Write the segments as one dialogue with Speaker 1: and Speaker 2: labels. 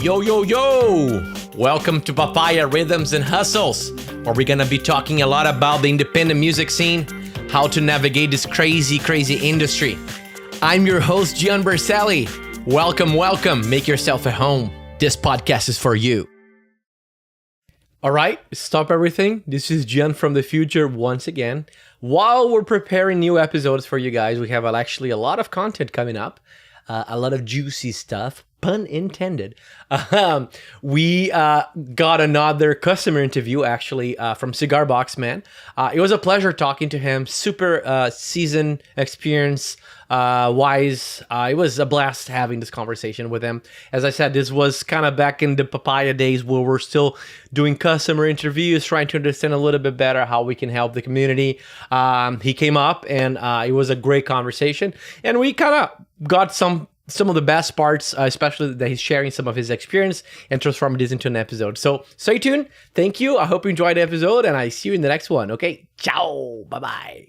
Speaker 1: Yo, yo, yo! Welcome to Papaya Rhythms and Hustles, where we're gonna be talking a lot about the independent music scene, how to navigate this crazy industry. I'm your host, Gian Berselli. Welcome. Make yourself at home. This podcast is for you. All right, stop everything. This is Gian from the future once again. While we're preparing new episodes for you guys, we have actually a lot of content coming up, a lot of juicy stuff, pun intended. We got another customer interview actually from Cigarbox Man. It was a pleasure talking to him. Super seasoned experience wise. It was a blast having this conversation with him. As I said, this was kind of back in the Papaya days where we're still doing customer interviews, trying to understand a little bit better how we can help the community. He came up and it was a great conversation, and we kind of got some of the best parts, especially that he's sharing some of his experience and transforming this into an episode. So stay tuned. Thank you. I hope you enjoyed the episode, and I see you in the next one. Okay, ciao. Bye-bye.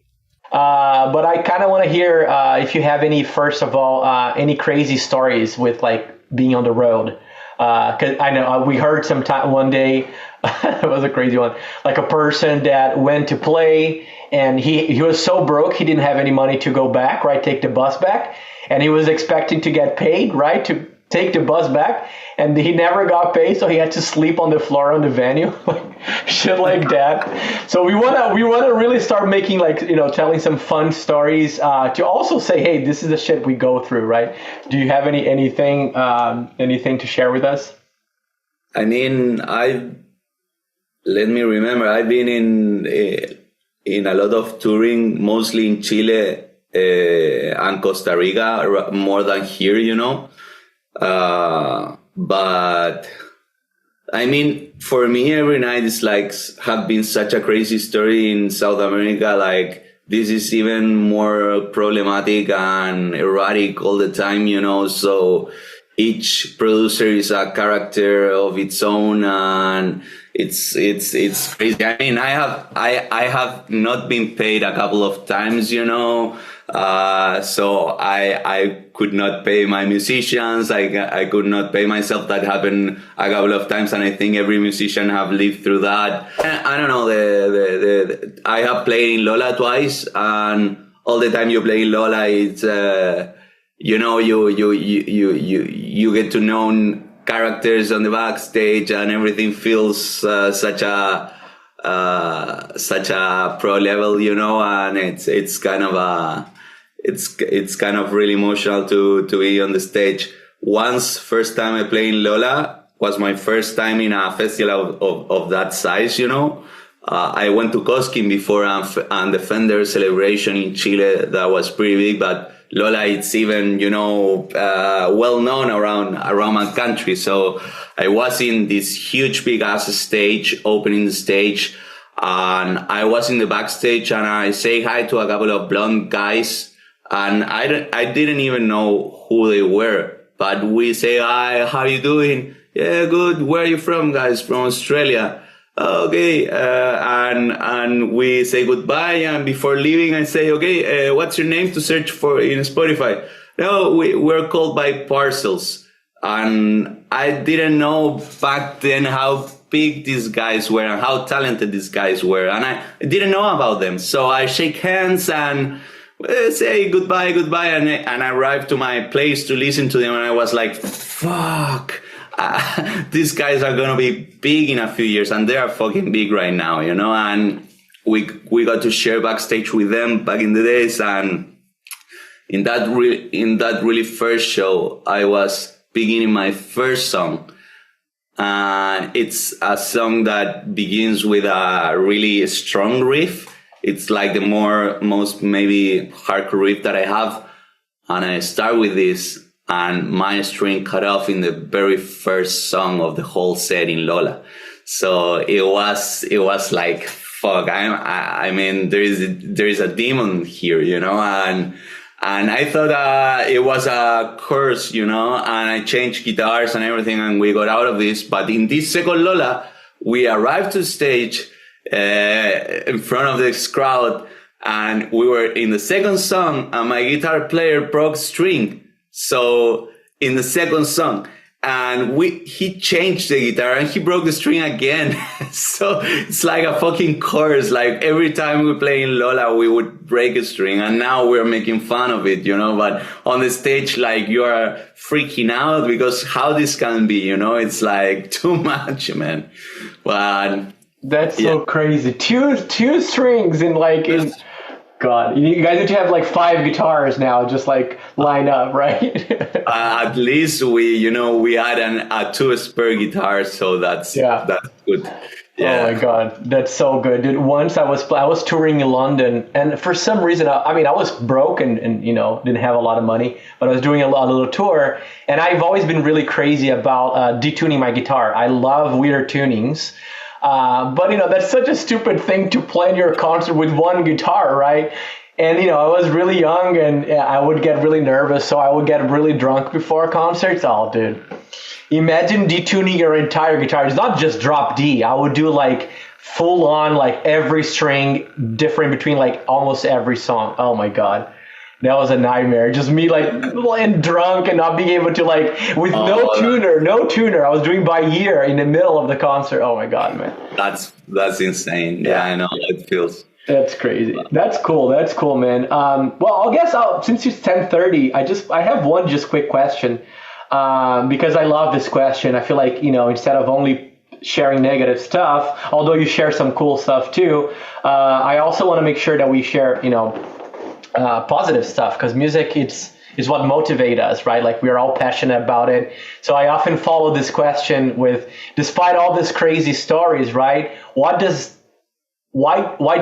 Speaker 1: But I kind of want to hear if you have any, first of all, any crazy stories with like being on the road. Because I know we heard one day, it was a crazy one, like a person that went to play and he was so broke he didn't have any money to go back, right? Take the bus back. And he was expecting to get paid, right? To take the bus back. And he never got paid, so he had to sleep on the floor on the venue, like shit like that. So we wanna really start making, like, you know, telling some fun stories to also say, hey, this is the shit we go through, right? Do you have anything to share with us?
Speaker 2: I mean, let me remember. I've been in a lot of touring, mostly in Chile and Costa Rica, more than here, you know. But I mean, for me, every night is like have been such a crazy story in South America. Like, this is even more problematic and erratic all the time, you know. So each producer is a character of its own, and it's crazy. I mean, I have not been paid a couple of times, you know. So I could not pay my musicians. I could not pay myself. That happened a couple of times, and I think every musician have lived through that. I don't know. I have played in Lola twice, and all the time you play in Lola, it's you know, you get to know characters on the backstage, and everything feels such a pro level, you know, and it's kind of really emotional to be on the stage. First time I played in Lola was my first time in a festival of that size, you know. I went to Cosquín before and the Fender celebration in Chile, that was pretty big, but Lola, it's even, you know, well known around my country. So I was in this huge big ass stage, opening the stage, and I was in the backstage, and I say hi to a couple of blonde guys, and I didn't even know who they were, but we say hi, how are you doing? Yeah, good. Where are you from, guys? From Australia. Okay, and we say goodbye, and before leaving I say, okay, what's your name to search for in Spotify? No, we're called by Parcels. And I didn't know back then how big these guys were and how talented these guys were, and I didn't know about them. So I shake hands and say goodbye, and I arrived to my place to listen to them, and I was like, fuck. These guys are gonna be big in a few years, and they are fucking big right now, you know. And we got to share backstage with them back in the days, and in that really first show, I was beginning my first song, and it's a song that begins with a really strong riff. It's like the most maybe hardcore riff that I have, and I start with this. And my string cut off in the very first song of the whole set in Lola. So it was like, fuck, I mean, there is a demon here, you know, and I thought, it was a curse, you know, and I changed guitars and everything, and we got out of this. But in this second Lola, we arrived to stage, in front of this crowd, and we were in the second song, and my guitar player broke string. So in the second song, and he changed the guitar and he broke the string again. So it's like a fucking chorus. Like every time we play in Lola, we would break a string, and now we're making fun of it, but on the stage, like, you are freaking out because how this can be, it's like too much, man. But
Speaker 3: that's so crazy. Two strings in God, you guys need to have like 5 guitars now, just like line up, right?
Speaker 2: At least we add a 2 spare guitars, so that's good. Yeah.
Speaker 3: Oh my God, that's so good, dude. Once I was touring in London, and for some reason, I was broke and didn't have a lot of money, but I was doing a little tour, and I've always been really crazy about detuning my guitar. I love weird tunings. But that's such a stupid thing to plan your concert with one guitar, right? And I was really young, and I would get really nervous, so I would get really drunk before concerts. Oh, dude, imagine detuning your entire guitar. It's not just drop D. I would do like full on, like every string different between like almost every song. Oh my God. That was a nightmare. Just me like and drunk and not being able to with no tuner. I was doing by ear in the middle of the concert. Oh my God, man.
Speaker 2: That's insane. Yeah, I know how it feels.
Speaker 3: That's crazy. That's cool, man. Well, I guess since it's 10:30, I have one just quick question. Because I love this question. I feel like, instead of only sharing negative stuff, although you share some cool stuff too, I also want to make sure that we share, positive stuff, because music is what motivates us, right? Like, we're all passionate about it. So I often follow this question with, despite all these crazy stories, right? Why do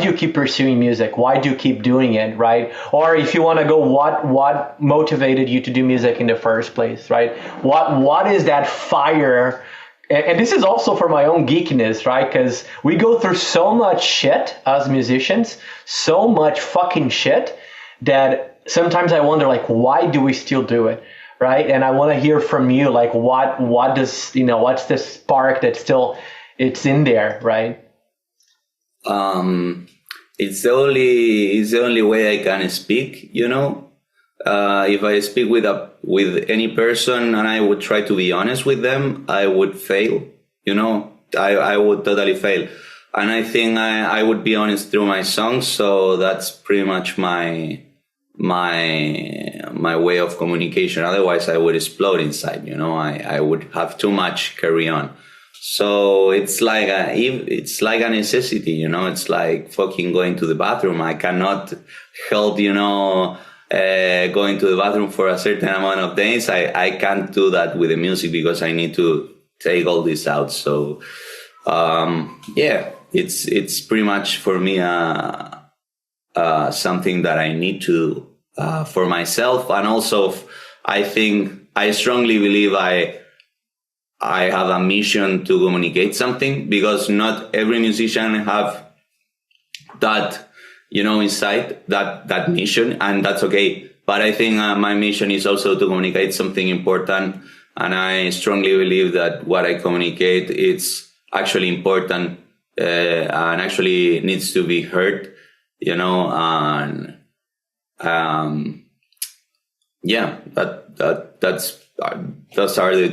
Speaker 3: you keep pursuing music? Why do you keep doing it, right? Or if you want to go, what motivated you to do music in the first place, right? What is that fire? And this is also for my own geekiness, right? Because we go through so much shit as musicians, so much fucking shit, that sometimes I wonder, why do we still do it, right? And I want to hear from you, what does, what's the spark that still, it's in there, right?
Speaker 2: It's the only way I can speak, if I speak with any person and I would try to be honest with them, I would fail, I would totally fail. And I think I would be honest through my songs. So that's pretty much my way of communication. Otherwise I would explode inside, I would have too much carry on. So it's like a necessity, it's like fucking going to the bathroom. I cannot help, going to the bathroom for a certain amount of days. I can't do that with the music because I need to take all this out. So, it's pretty much for me, something that I need to, for myself. And also I strongly believe I have a mission to communicate something, because not every musician have that, inside that mission, and that's okay. But I think my mission is also to communicate something important, and I strongly believe that what I communicate is actually important and actually needs to be heard, and those are the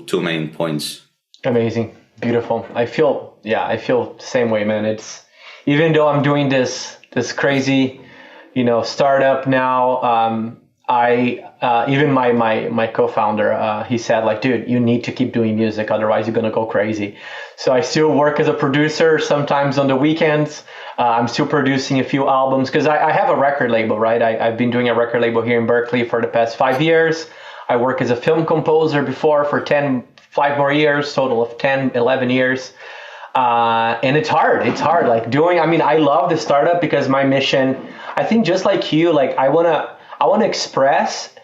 Speaker 2: two main points.
Speaker 3: Amazing. Beautiful. I feel the same way, man. It's, even though I'm doing this crazy, startup now, even my co-founder, he said, dude, you need to keep doing music, otherwise you're going to go crazy. So I still work as a producer, sometimes on the weekends. I'm still producing a few albums, because I have a record label, right? I've been doing a record label here in Berkeley for the past 5 years. I work as a film composer before for 5 more years, total of 10, 11 years. And it's hard. I love the startup because my mission, I think just like you, I want to express,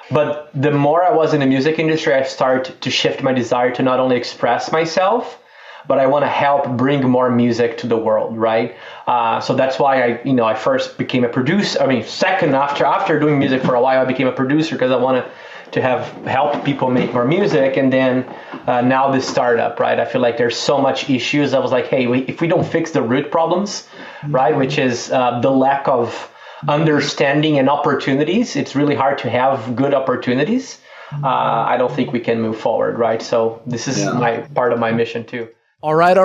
Speaker 3: but the more I was in the music industry, I start to shift my desire to not only express myself, but I want to help bring more music to the world, right? So that's why I first became a producer. Second, after doing music for a while, I became a producer because I wanted to help people make more music. And then now this startup, right? I feel like there's so much issues. I was like, hey, if we don't fix the root problems, right, which is the lack of understanding and opportunities, it's really hard to have good opportunities. I don't think we can move forward, right? So this is my part of my mission too.
Speaker 1: All right.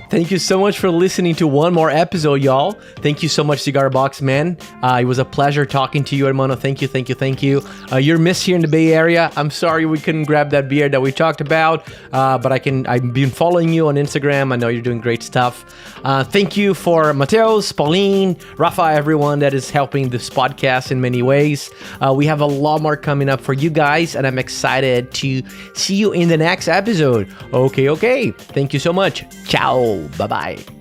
Speaker 1: Thank you so much for listening to one more episode, y'all. Thank you so much, Cigarbox Man. It was a pleasure talking to you, hermano. Thank you. You're missed here in the Bay Area. I'm sorry we couldn't grab that beer that we talked about, but I've been following you on Instagram. I know you're doing great stuff. Thank you for Mateos, Pauline, Rafa, everyone that is helping this podcast in many ways. We have a lot more coming up for you guys, and I'm excited to see you in the next episode. Okay. Thank you so much. Ciao. Bye-bye.